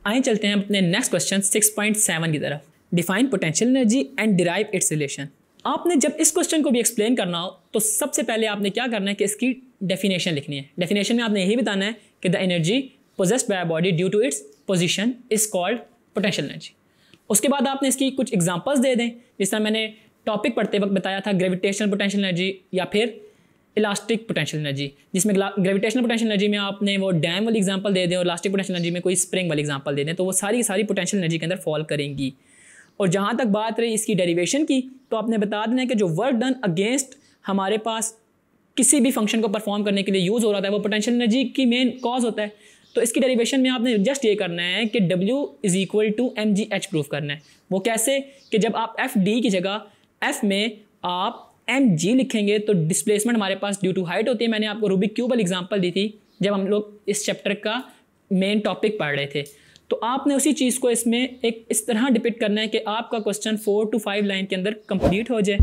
आइए चलते हैं अपने नेक्स्ट क्वेश्चन 6.7 की तरफ। Define potential energy and derive it's relation. आपने जब इस क्वेश्चन को भी एक्सप्लेन करना हो तो सबसे पहले आपने क्या करना है कि इसकी डेफिनेशन लिखनी है। डेफिनेशन में आपने यही बताना है कि the energy possessed by body due to its position is called potential energy. उसके बाद आपने इसकी कुछ एग्जांपल्स दे दें, जिस तरह मैंने टॉपिक पढ़ते वक्त बताया था, ग्रेविटेशनल पोटेंशियल एनर्जी या फिर इलास्टिक पोटेंशियल एनर्जी, जिसमें ग्रेविटेशनल पोटेंशियल एनर्जी में आपने वो डैम वाली एग्जांपल दे दें और इलास्टिक पोटेंशियल एनर्जी में कोई स्प्रिंग वाली एग्जांपल दे दें, तो वो सारी पोटेंशियल एनर्जी के अंदर फॉल करेंगी। और जहाँ तक बात रही इसकी डेरिवेशन की, तो आपने बता देना है कि जो वर्क डन अगेंस्ट हमारे पास किसी भी फंक्शन को परफॉर्म करने के लिए यूज़ हो रहा था वो पोटेंशियल एनर्जी की मेन कॉज होता है। तो इसकी डेरिवेशन में आपने जस्ट ये करना है कि W = mgh प्रूफ करना है। वो कैसे कि जब आप FD की जगह F में आप mg लिखेंगे तो डिस्प्लेसमेंट हमारे पास ड्यू टू हाइट होती है। मैंने आपको रूबिक क्यूब वाली एग्जांपल दी थी जब हम लोग इस चैप्टर का मेन टॉपिक पढ़ रहे थे। तो आपने उसी चीज़ को इसमें एक इस तरह डिपिक्ट करना है कि आपका क्वेश्चन 4 to 5 लाइन के अंदर कंप्लीट हो जाए।